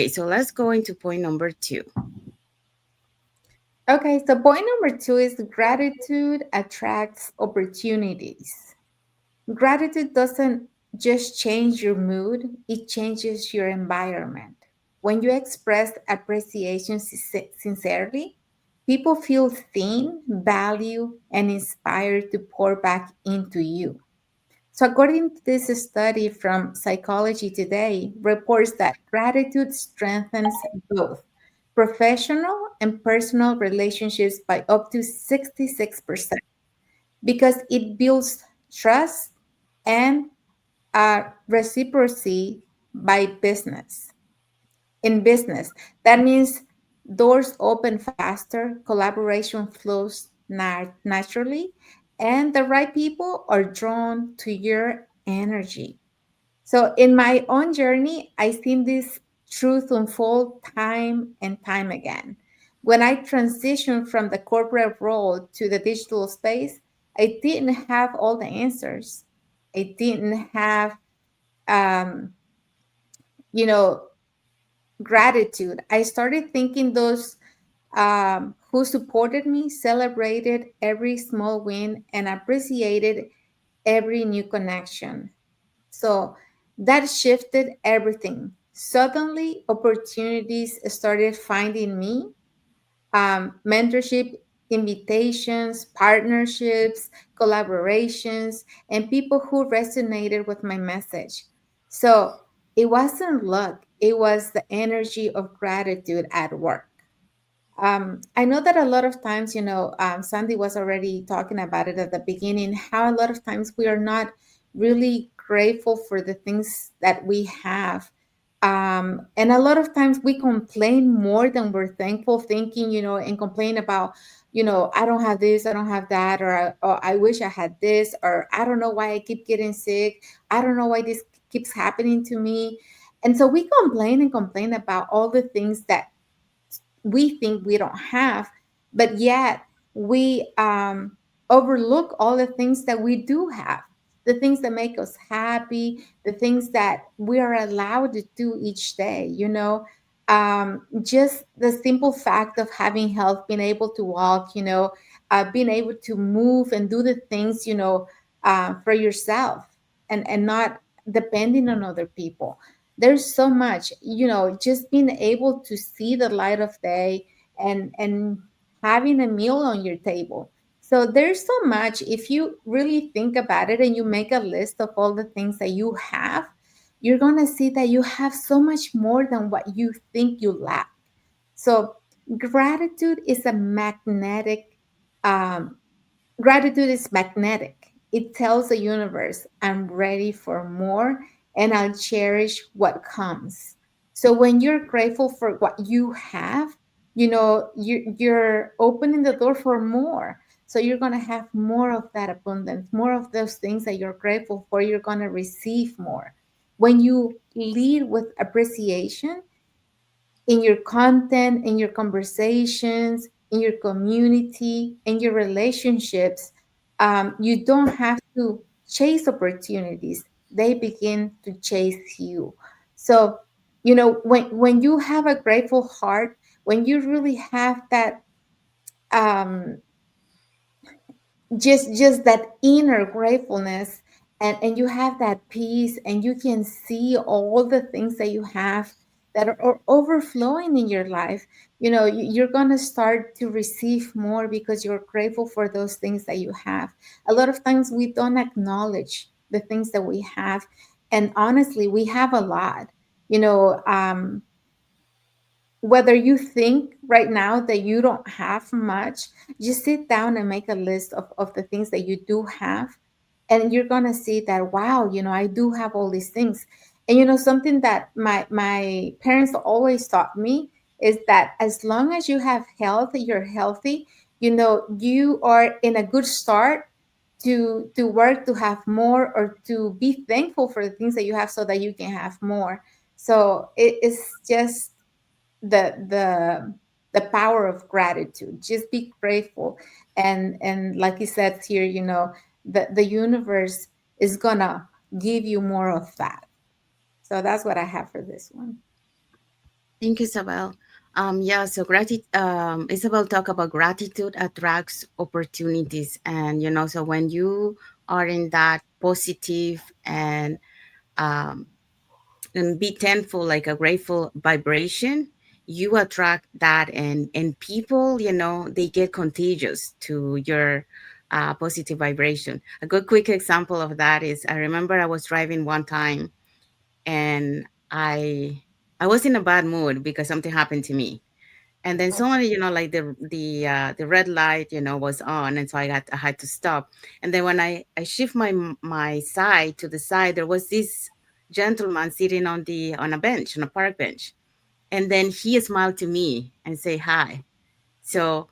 Okay, so let's go into point number two. Okay, so point number two is gratitude attracts opportunities. Gratitude doesn't just change your mood, it changes your environment. When you express appreciation sincerely, people feel seen, valued, and inspired to pour back into you. So, according to this study from Psychology Today, reports that gratitude strengthens both professional and personal relationships by up to 66% because it builds trust and reciprocity by business. In business, that means doors open faster, collaboration flows naturally, and the right people are drawn to your energy. So, in my own journey, I've seen this truth unfold time and time again. When I transitioned from the corporate role to the digital space, I didn't have all the answers. I didn't have, um, you know, gratitude. I started thinking those who supported me celebrated every small win and appreciated every new connection. So that shifted everything. Suddenly, opportunities started finding me, mentorship invitations, partnerships, collaborations, and people who resonated with my message. So it wasn't luck, it was the energy of gratitude at work. I know that a lot of times, Sandy was already talking about it at the beginning, how a lot of times we are not really grateful for the things that we have. And a lot of times we complain more than we're thankful, thinking, and complain about, I don't have this, I don't have that, or I wish I had this, or I don't know why I keep getting sick. I don't know why this keeps happening to me. And so we complain and complain about all the things that we think we don't have, but yet we overlook all the things that we do have, the things that make us happy, the things that we are allowed to do each day, just the simple fact of having health, being able to walk, being able to move and do the things, for yourself, and not depending on other people. There's so much, just being able to see the light of day, and having a meal on your table. So there's so much. If you really think about it and you make a list of all the things that you have, you're going to see that you have so much more than what you think you lack. So gratitude is a magnetic um, gratitude is magnetic. It tells the universe, I'm ready for more, and I'll cherish what comes. So when you're grateful for what you have, you're opening the door for more. So you're going to have more of that abundance, more of those things that you're grateful for. You're going to receive more. When you lead with appreciation, in your content, in your conversations, in your community, in your relationships, you don't have to chase opportunities. They begin to chase you. So, when you have a grateful heart, when you really have that, um, just that inner gratefulness, and you have that peace, and you can see all the things that you have that are overflowing in your life. You're going to start to receive more because you're grateful for those things that you have. A lot of times we don't acknowledge the things that we have, and honestly we have a lot. Whether you think right now that you don't have much, just sit down and make a list of the things that you do have. And you're going to see that, wow, I do have all these things. And something that my parents always taught me is that as long as you have health, you're healthy, you are in a good start to work to have more, or to be thankful for the things that you have so that you can have more. So it is just the power of gratitude. Just be grateful, and like he said here, the universe is gonna give you more of that. So that's what I have for this one. Thank you, Isabel. Yeah, so Isabel talk about gratitude attracts opportunities, and so when you are in that positive um, and be thankful, like a grateful vibration, you attract that, and people, they get contagious to your positive vibration. A good quick example of that is I remember I was driving one time, and I was in a bad mood because something happened to me. And then suddenly, like the red light, was on, and so I had to stop. And then when I shift my side to the side, there was this gentleman sitting on a bench, on a park bench, and then he smiled to me and say hi. So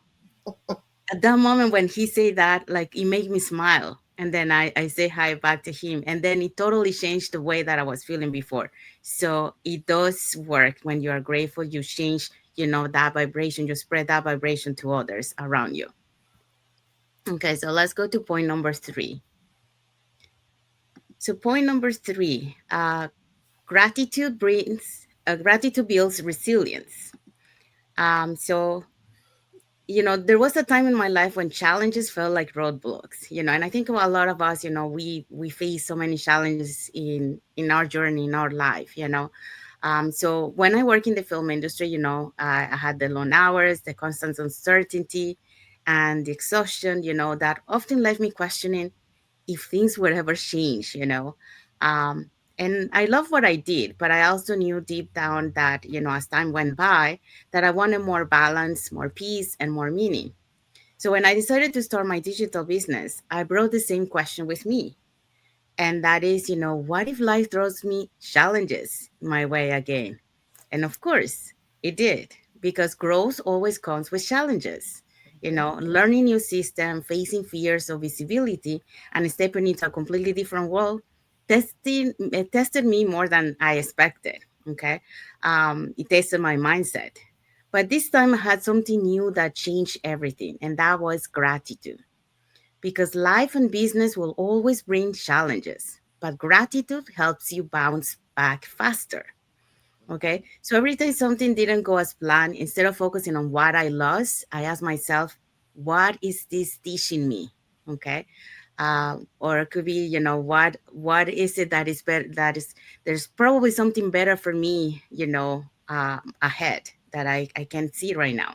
at that moment when he say that, like, it made me smile, and then I say hi back to him, and then it totally changed the way that I was feeling before. So it does work. When you are grateful, you change, that vibration, you spread that vibration to others around you. Okay, so let's go to point number three. So point number three, gratitude builds resilience. So there was a time in my life when challenges felt like roadblocks, and I think a lot of us, we face so many challenges in our journey, in our life, so when I work in the film industry, I had the long hours, the constant uncertainty, and the exhaustion, that often left me questioning if things would ever change, um, and I love what I did, but I also knew deep down that, as time went by, that I wanted more balance, more peace, and more meaning. So when I decided to start my digital business, I brought the same question with me. And that is, what if life throws me challenges my way again? And of course, it did, because growth always comes with challenges. Learning new system, facing fears of visibility, and stepping into a completely different world, tested me more than I expected. Okay, it tested my mindset. But this time I had something new that changed everything, and that was gratitude. Because life and business will always bring challenges, but gratitude helps you bounce back faster. Okay. So every time something didn't go as planned, instead of focusing on what I lost, I ask myself, what is this teaching me? Okay. Or it could be, what is it that is better? There's probably something better for me, ahead that I can see right now.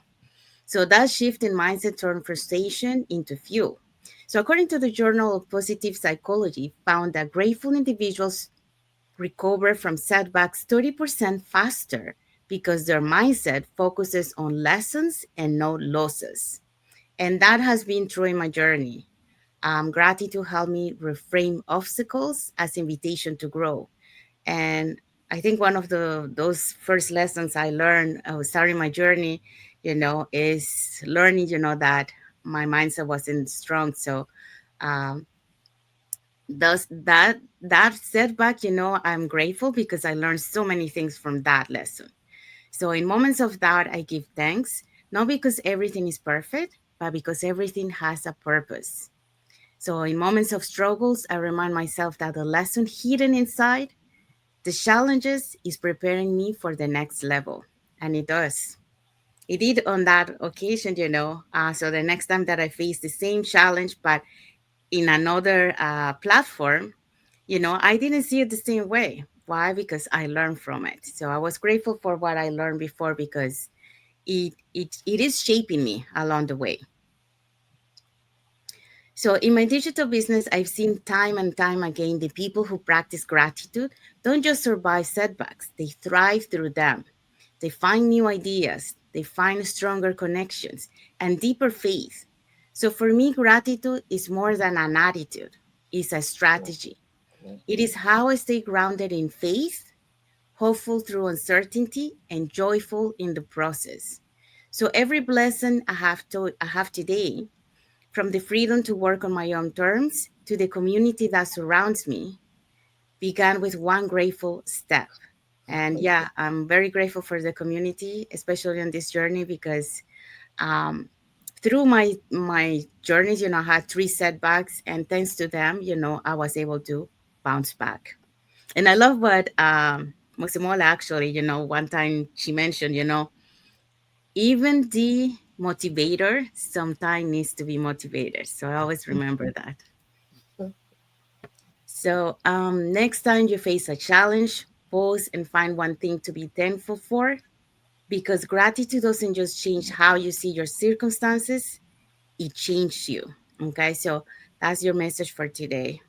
So that shift in mindset turned frustration into fuel. So according to the Journal of Positive Psychology, found that grateful individuals recover from setbacks 30% faster because their mindset focuses on lessons and not losses. And that has been true in my journey. Gratitude helped me reframe obstacles as invitation to grow. And I think one of those first lessons I learned starting my journey, is learning, that my mindset wasn't strong. So um, thus that setback, I'm grateful because I learned so many things from that lesson. So in moments of doubt, I give thanks, not because everything is perfect, but because everything has a purpose. So in moments of struggles, I remind myself that the lesson hidden inside the challenges is preparing me for the next level. And it does. It did on that occasion, So the next time that I face the same challenge, but in another platform, I didn't see it the same way. Why? Because I learned from it. So I was grateful for what I learned before because it is shaping me along the way. So in my digital business, I've seen time and time again the people who practice gratitude don't just survive setbacks, they thrive through them. They find new ideas, they find stronger connections and deeper faith. So for me, gratitude is more than an attitude, it's a strategy. It is how I stay grounded in faith, hopeful through uncertainty, and joyful in the process. So every blessing I have today, from the freedom to work on my own terms to the community that surrounds me, began with one grateful step. And yeah, I'm very grateful for the community, especially on this journey, because um, through my journeys, I had three setbacks, and thanks to them, I was able to bounce back. And I love what Musimola actually, one time she mentioned, even the motivator sometimes needs to be motivated. So I always remember that. So next time you face a challenge, pause and find one thing to be thankful for, because gratitude doesn't just change how you see your circumstances, it changed you. Okay, so that's your message for today.